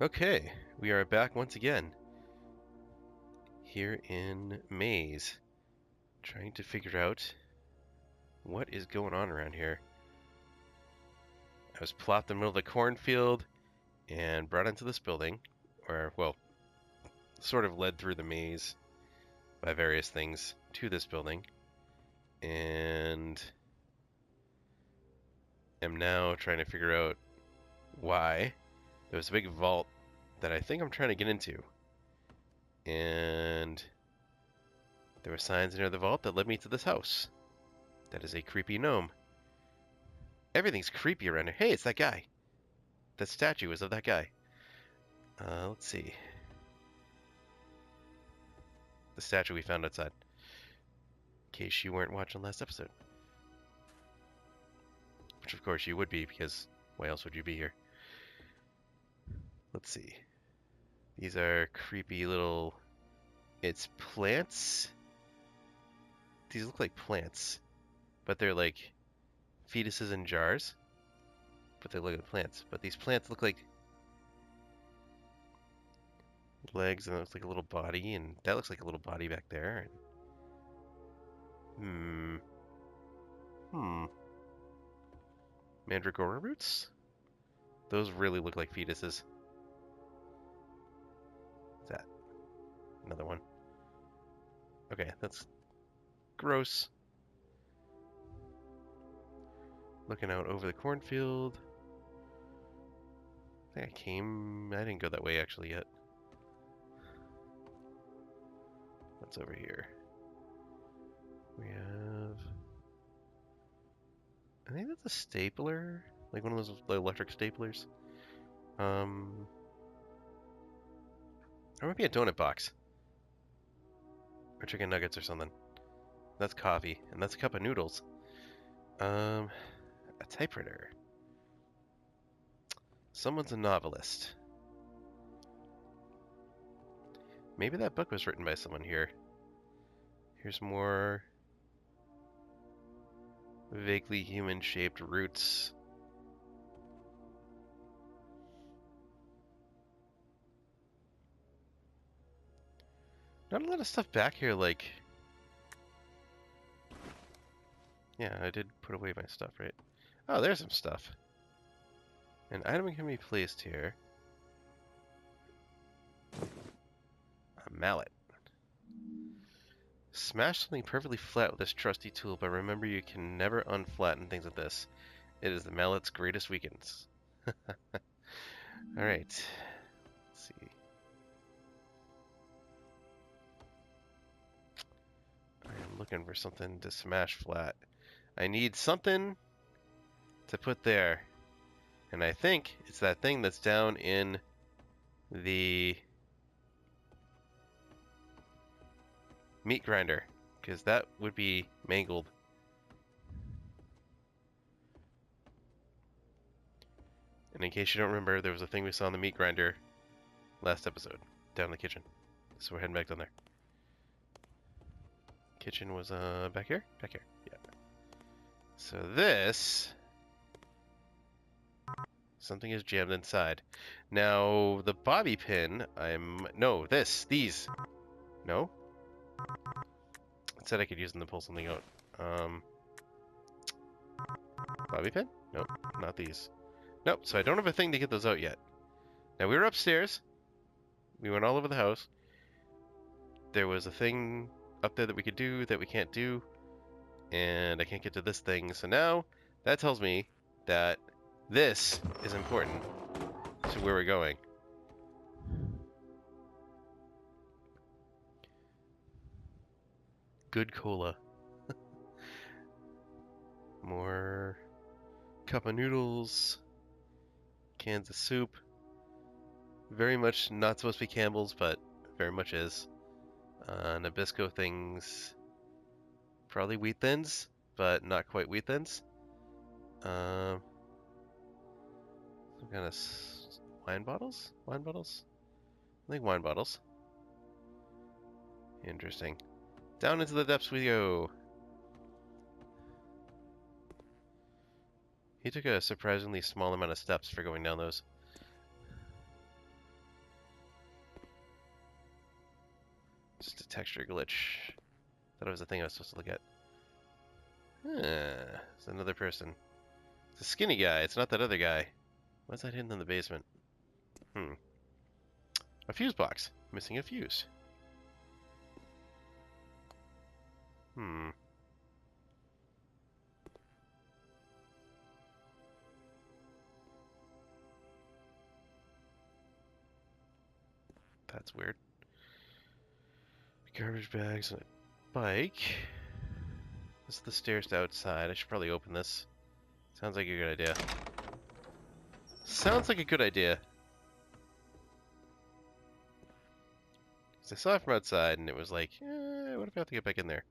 Okay, we are back once again here in Maize, trying to figure out what is going on around here. I was plopped in the middle of the cornfield and brought into this building, or, well, sort of led through the maze by various things to this building, and am now trying to figure out why. There was a big vault that I think I'm trying to get into, and there were signs near the vault that led me to this house. That is a creepy gnome. Everything's creepy around here. Hey, it's that guy. That statue is of that guy. Let's see. The statue we found outside. In case you weren't watching last episode. Which of course you would be, because why else would you be here? Let's see. These are creepy little... It's plants? These look like plants. But they're like fetuses in jars. But they look like plants. But these plants look like legs, and it looks like a little body, and that looks like a little body back there. Mandragora roots? Those really look like fetuses. What's that? Another one. Okay, that's gross. Looking out over the cornfield. I think I didn't go that way actually yet. What's over here? We have... I think that's a stapler. Like one of those electric staplers. Or maybe a donut box. Or chicken nuggets or something. That's coffee. And that's a cup of noodles. A typewriter. Someone's a novelist. Maybe that book was written by someone here. Here's more vaguely human-shaped roots. Not a lot of stuff back here, like... Yeah, I did put away my stuff, right? Oh, there's some stuff. An item can be placed here. A mallet. Smash something perfectly flat with this trusty tool, but remember you can never unflatten things with this. It is the mallet's greatest weakness. Alright. Let's see. I am looking for something to smash flat. I need something to put there. And I think it's that thing that's down in the meat grinder, because that would be mangled. And in case you don't remember, there was a thing we saw in the meat grinder last episode, down in the kitchen. So we're heading back down there. Kitchen was back here? Back here, yeah. So this... Something is jammed inside. Now, the bobby pin, no, these. No? It said I could use them to pull something out. Bobby pin? Nope, not these. Nope, so I don't have a thing to get those out yet. Now, we were upstairs. We went all over the house. There was a thing up there that we could do that we can't do. And I can't get to this thing. So now, that tells me that this is important to where we're going. Good cola. More cup of noodles. Cans of soup. Very much not supposed to be Campbell's, but very much is. Nabisco things. Probably wheat thins, but not quite wheat thins. Some kind of wine bottles? Wine bottles? I think wine bottles. Interesting. Down into the depths we go. He took a surprisingly small amount of steps for going down those. Just a texture glitch. Thought it was a thing I was supposed to look at. It's another person. It's a skinny guy. It's not that other guy. Why's that hidden in the basement? A fuse box. Missing a fuse. That's weird. Garbage bags and a bike. This is the stairs to outside. I should probably open this. Sounds like a good idea. Sounds like a good idea. Because I saw it from outside and it was like, what if I have to get back in there?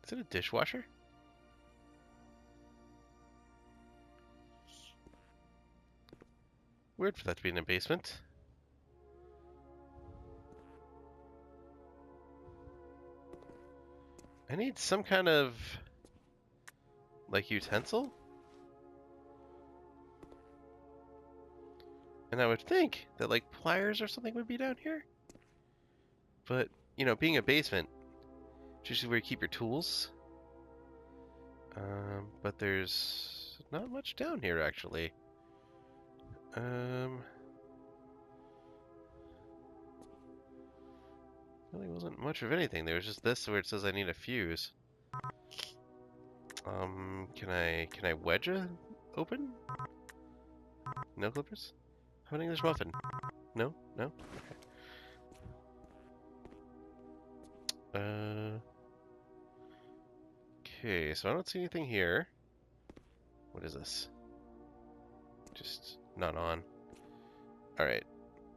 Is it a dishwasher? Weird for that to be in a basement. I need some kind of, like, utensil? And I would think that, like, pliers or something would be down here. But, you know, being a basement, it's usually where you keep your tools. But there's not much down here, actually. Really wasn't much of anything. There was just this where it says I need a fuse. Can I wedge it open? No clippers? How an English muffin? No? No? Okay. Okay, so I don't see anything here. What is this? Just not on. Alright.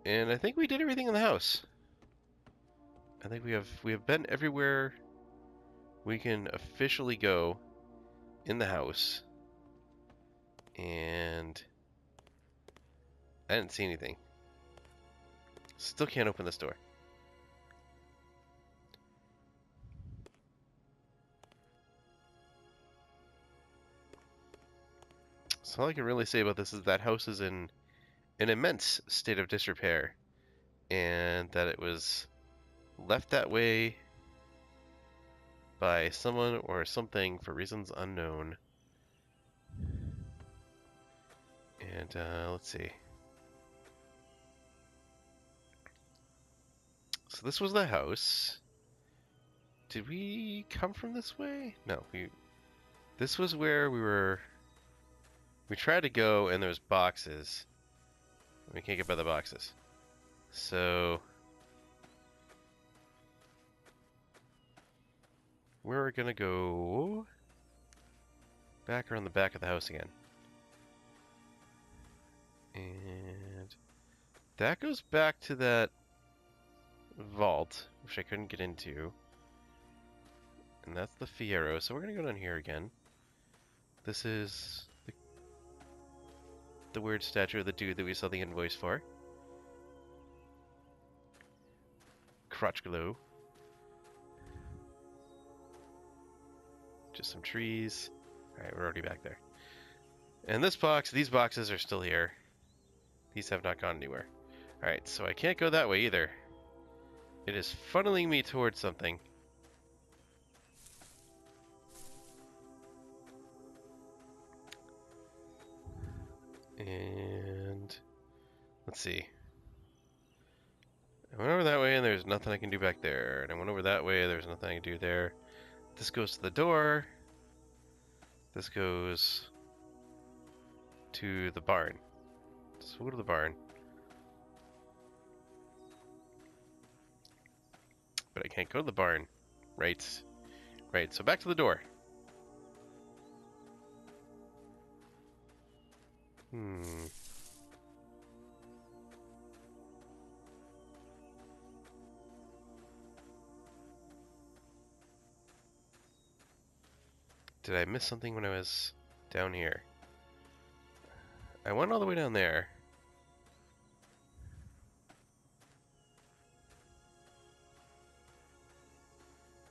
And I think we did everything in the house. I think we have been everywhere we can officially go in the house. And I didn't see anything. Still can't open this door. So all I can really say about this is that house is in an immense state of disrepair, and that it was left that way by someone or something for reasons unknown. And let's see. So this was the house. Did we come from this way? No, this was where we tried to go, and there's boxes. We can't get by the boxes. So we're gonna go back around the back of the house again. And that goes back to that vault, which I couldn't get into. And that's the Fierro, so we're gonna go down here again. This is the weird statue of the dude that we saw the invoice for. Crotch glue. Just some trees. Alright, we're already back there. And this box, these boxes are still here. These have not gone anywhere. Alright, so I can't go that way either. It is funneling me towards something. And let's see. I went over that way and there's nothing I can do back there. And I went over that way, there's nothing I can do there. This goes to the door. This goes to the barn. So we'll go to the barn. But I can't go to the barn. Right. Right, so back to the door. Did I miss something when I was down here? I went all the way down there.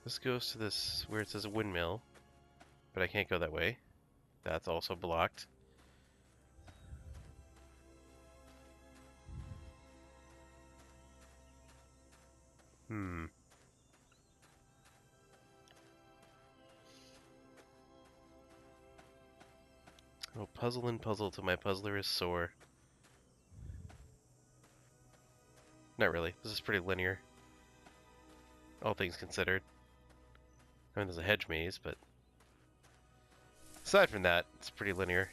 This goes to this where it says a windmill, but I can't go that way. That's also blocked. Hmm. Oh, puzzle and puzzle till my puzzler is sore. Not really. This is pretty linear. All things considered. I mean, there's a hedge maze, but aside from that, it's pretty linear.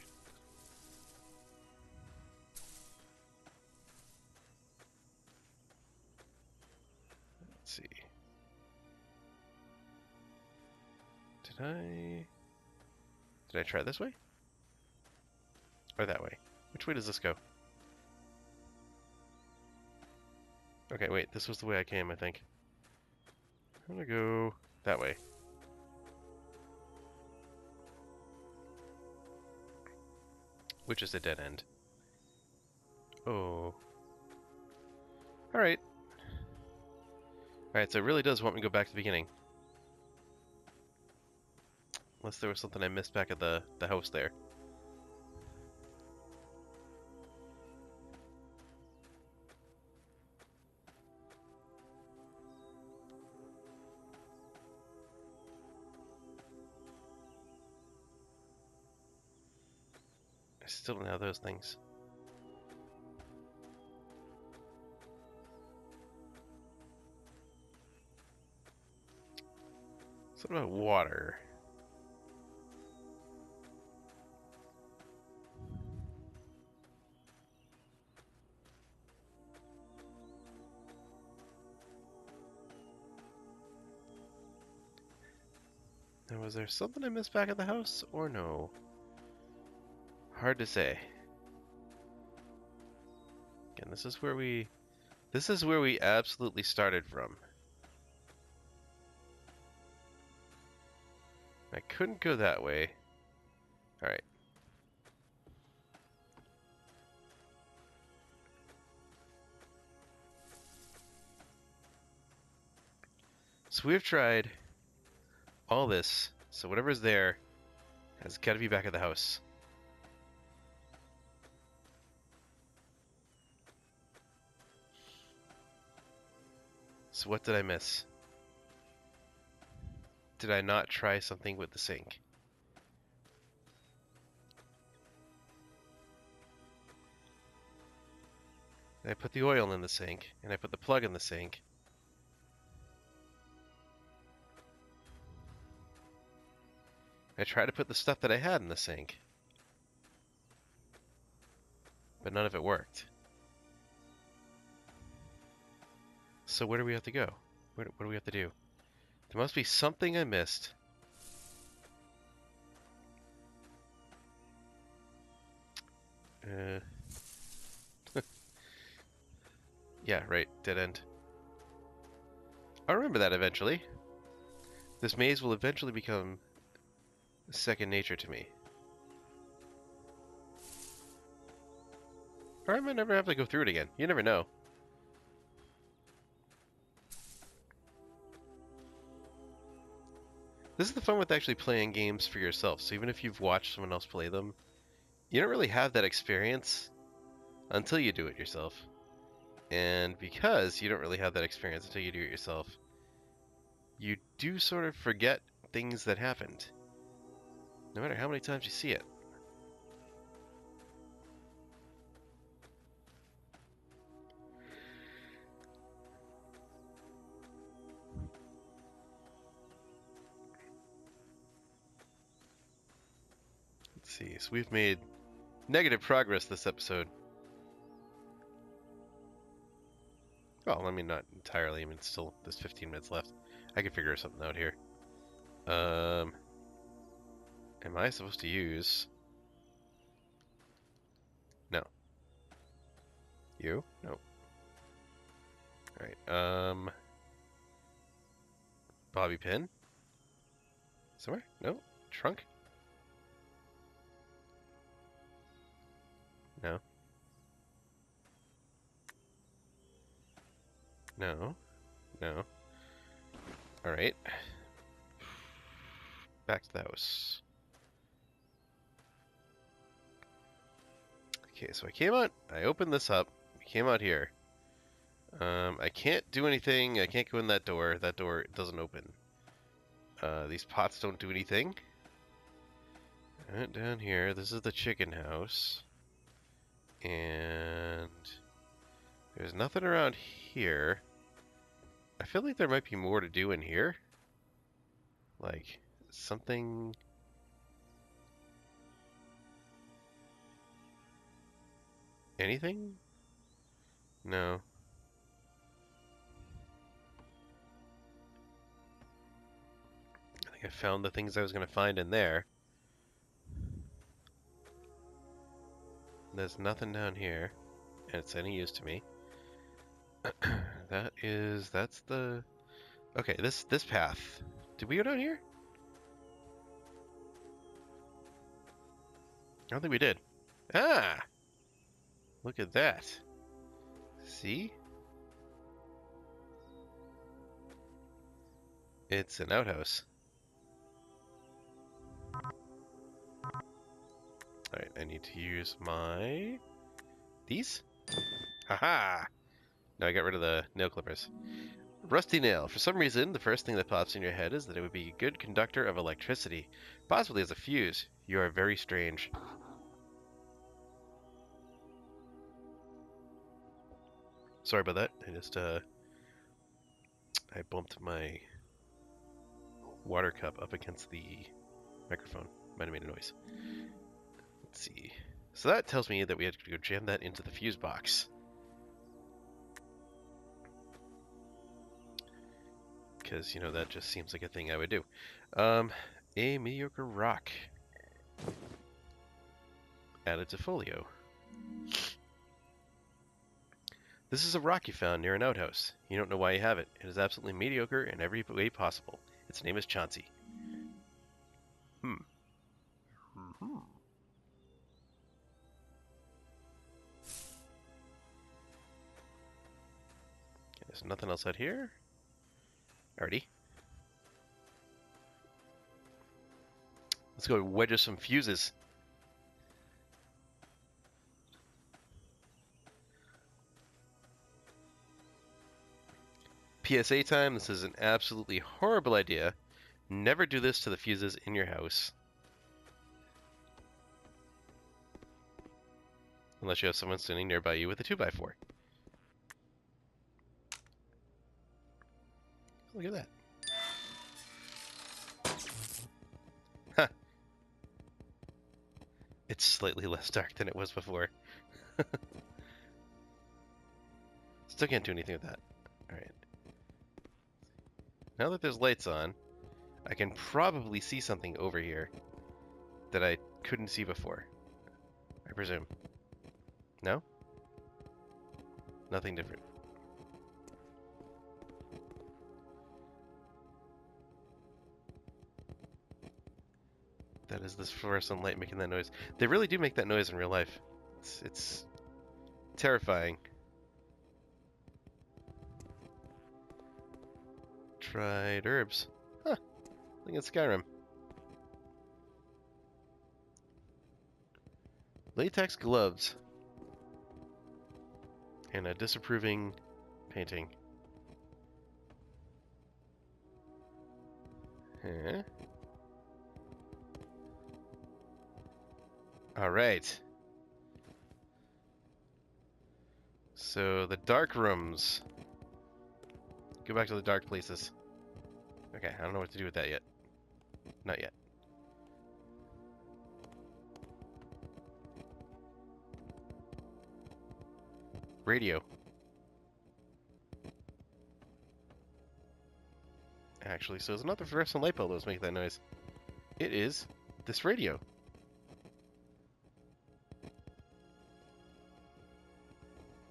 Let's see. Did I try this way? Or that way? Which way does this go? Okay, wait, this was the way I came, I think. I'm gonna go that way. Which is a dead end. Oh. Alright. Alright, so it really does want me to go back to the beginning. Unless there was something I missed back at the house there. I still don't have those things. So what about water? Now, was there something I missed back at the house, or no? Hard to say. Again, this is where we absolutely started from. I couldn't go that way. Alright. So we've tried all this, so whatever's there has got to be back at the house. So what did I miss? Did I not try something with the sink? And I put the oil in the sink, and I put the plug in the sink. I tried to put the stuff that I had in the sink, but none of it worked. So where do we have to go? What do we have to do? There must be something I missed. Yeah, right, dead end. I'll remember that eventually. This maze will eventually become second nature to me. Or I might never have to go through it again. You never know. This is the fun with actually playing games for yourself. So even if you've watched someone else play them, you don't really have that experience until you do it yourself. And because you don't really have that experience until you do it yourself, you do sort of forget things that happened, no matter how many times you see it. Let's see, so we've made negative progress this episode. Well, I mean, not entirely. I mean, still, there's 15 minutes left. I can figure something out here. Am I supposed to use... No. You? No. Alright, bobby pin? Somewhere? No? Trunk? No. No. No. Alright. Back to the house. Okay, so I came out, I opened this up, we came out here. I can't do anything, I can't go in that door doesn't open. These pots don't do anything. And down here, this is the chicken house. And there's nothing around here. I feel like there might be more to do in here. Like, something... Anything? No. I think I found the things I was going to find in there. There's nothing down here, and it's any use to me. That's the... Okay, this path. Did we go down here? I don't think we did. Ah! Look at that. See? It's an outhouse. Alright, I need to use my... These? Haha! Now I got rid of the nail clippers. Rusty nail. For some reason, the first thing that pops in your head is that it would be a good conductor of electricity. Possibly as a fuse. You are very strange. Sorry about that. I bumped my water cup up against the microphone. Might have made a noise. Let's see. So that tells me that we had to go jam that into the fuse box. Because, you know, that just seems like a thing I would do. A mediocre rock. Added to folio. This is a rock you found near an outhouse. You don't know why you have it. It is absolutely mediocre in every way possible. Its name is Chauncey. There's nothing else out here. Alrighty. Let's go wedge us some fuses. PSA time, this is an absolutely horrible idea. Never do this to the fuses in your house. Unless you have someone standing nearby you with a 2x4. Look at that. Huh. It's slightly less dark than it was before. Still can't do anything with that. Alright. Now that there's lights on, I can probably see something over here that I couldn't see before. I presume. No? Nothing different. That is this fluorescent light making that noise. They really do make that noise in real life. It's terrifying. Tried herbs. Huh. I think it's Skyrim. Latex gloves. And a disapproving painting. Huh? Alright. So, the dark rooms. Go back to the dark places. Okay, I don't know what to do with that yet. Not yet. Radio. Actually, so it's not the fluorescent light bulb that was making that noise. It is this radio.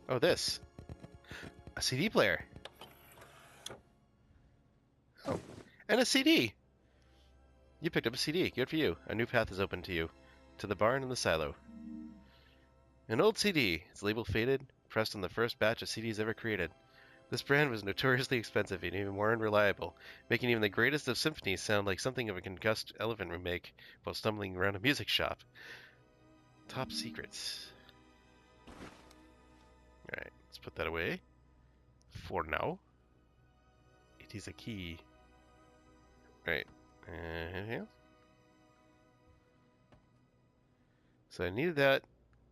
Oh, this. A CD player. Oh, and a CD. You picked up a CD. Good for you. A new path is open to you. To the barn and the silo. An old CD. Its label faded, pressed on the first batch of CDs ever created. This brand was notoriously expensive and even more unreliable, making even the greatest of symphonies sound like something of a concussed elephant would make while stumbling around a music shop. Top secrets. Let's put that away for now. It is a key. Right. Anything else? So I needed that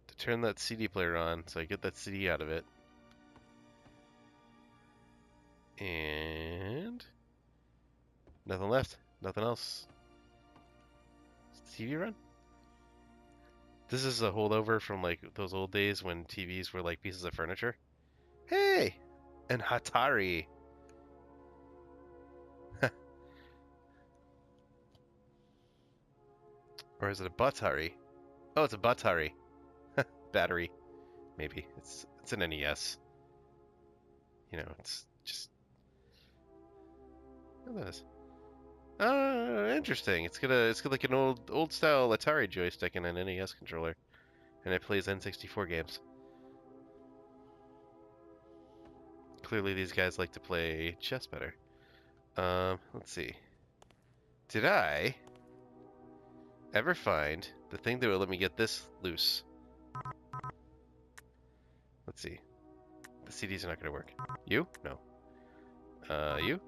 to turn that CD player on, so I get that CD out of it. And nothing left. Nothing else. Does the TV run? This is a holdover from like those old days when TVs were like pieces of furniture. Hey! An Atari. Or is it a Batari? Oh, it's a Batari. Battery. Maybe. It's an NES. You know, it's just... Look at this. Interesting. It's got like an old style Atari joystick and an NES controller. And it plays N64 games. Clearly these guys like to play chess better. Let's see. Did I ever find the thing that would let me get this loose? Let's see. The CDs are not going to work. You? No. You?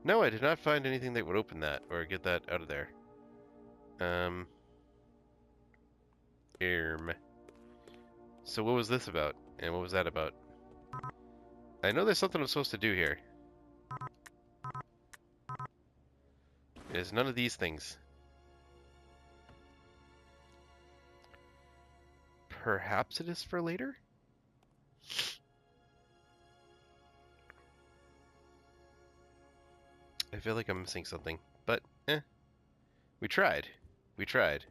No, I did not find anything that would open that or get that out of there. So what was this about? And what was that about? I know there's something I'm supposed to do here. There's none of these things. Perhaps it is for later? I feel like I'm missing something, but we tried. We tried.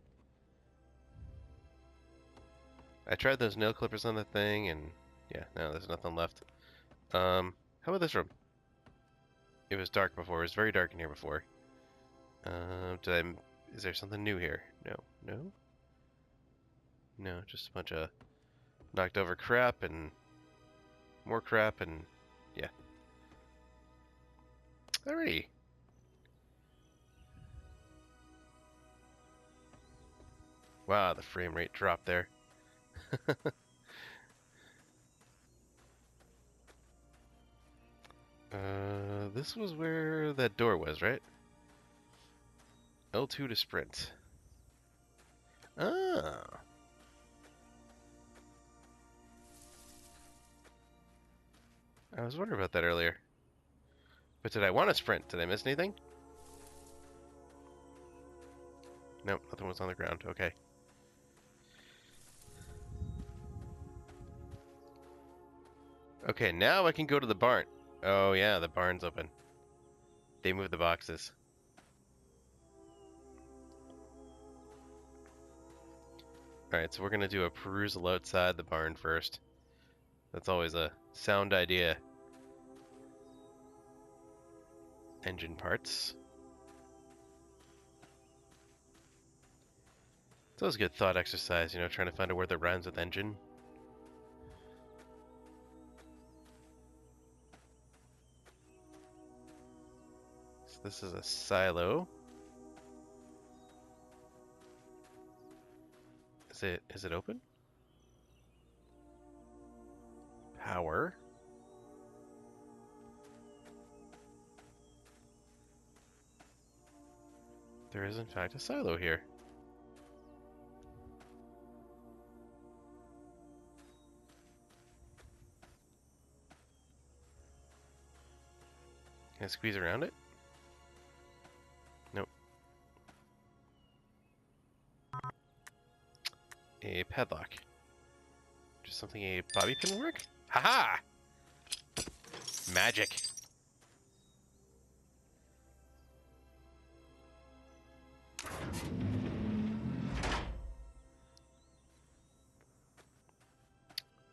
I tried those nail clippers on the thing, and yeah, no, there's nothing left. How about this room? It was dark before. It was very dark in here before. Is there something new here? No. No? No, just a bunch of knocked over crap and more crap and yeah. Alrighty. Wow, the frame rate dropped there. This was where that door was, right? L2 to sprint. Ah. I was wondering about that earlier. But did I want to sprint? Did I miss anything? Nope, nothing was on the ground. Okay. Okay, now I can go to the barn. Oh yeah, the barn's open. They moved the boxes. Alright, so we're gonna do a perusal outside the barn first. That's always a sound idea. Engine parts. It's always a good thought exercise, you know, trying to find a word that rhymes with engine. So this is a silo. Is it open? Power. There is in fact a silo here. Can I squeeze around it? Nope. A padlock. Just something a bobby pin will work? Haha! Magic.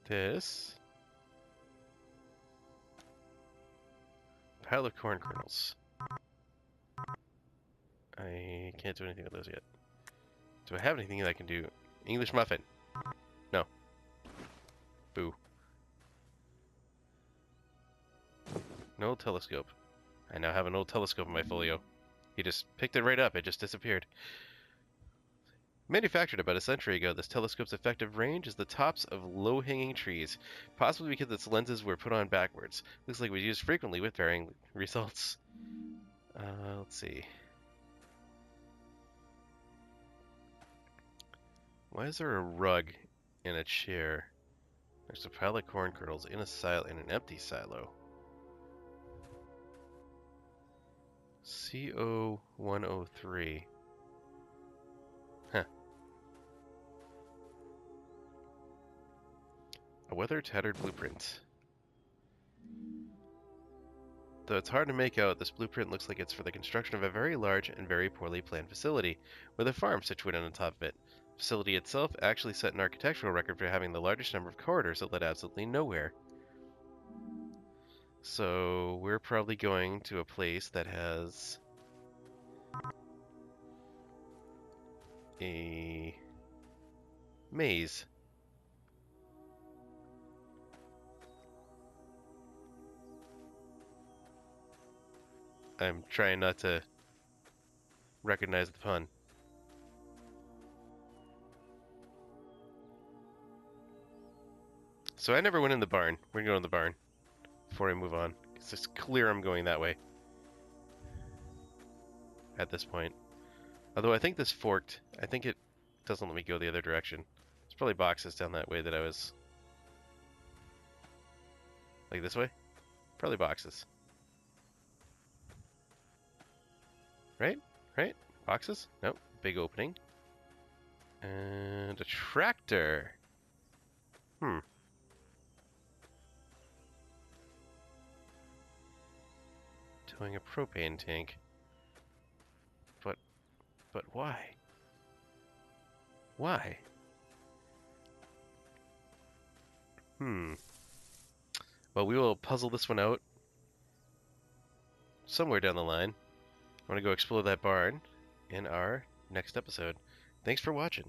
This pile of corn kernels. I can't do anything with those yet. Do I have anything that I can do? English muffin. No. Boo. An old telescope. I now have an old telescope in my folio. He just picked it right up. It just disappeared. Manufactured about a century ago, this telescope's effective range is the tops of low-hanging trees, possibly because its lenses were put on backwards. Looks like it was used frequently with varying results. Let's see. Why is there a rug in a chair? There's a pile of corn kernels in an empty silo. CO103. Huh. A weather-tattered blueprint. Though it's hard to make out, this blueprint looks like it's for the construction of a very large and very poorly planned facility, with a farm situated on top of it. The facility itself actually set an architectural record for having the largest number of corridors that led absolutely nowhere. So we're probably going to a place that has a maze. I'm trying not to recognize the pun. So I never went in the barn. We're gonna go in the barn before I move on. It's just clear I'm going that way at this point. Although I think this forked. I think it doesn't let me go the other direction. There's probably boxes down that way that I was... Like this way? Probably boxes. Right? Right? Boxes? Nope. Big opening. And a tractor. Towing a propane tank. But why? Why? Well, we will puzzle this one out somewhere down the line. I want to go explore that barn in our next episode. Thanks for watching.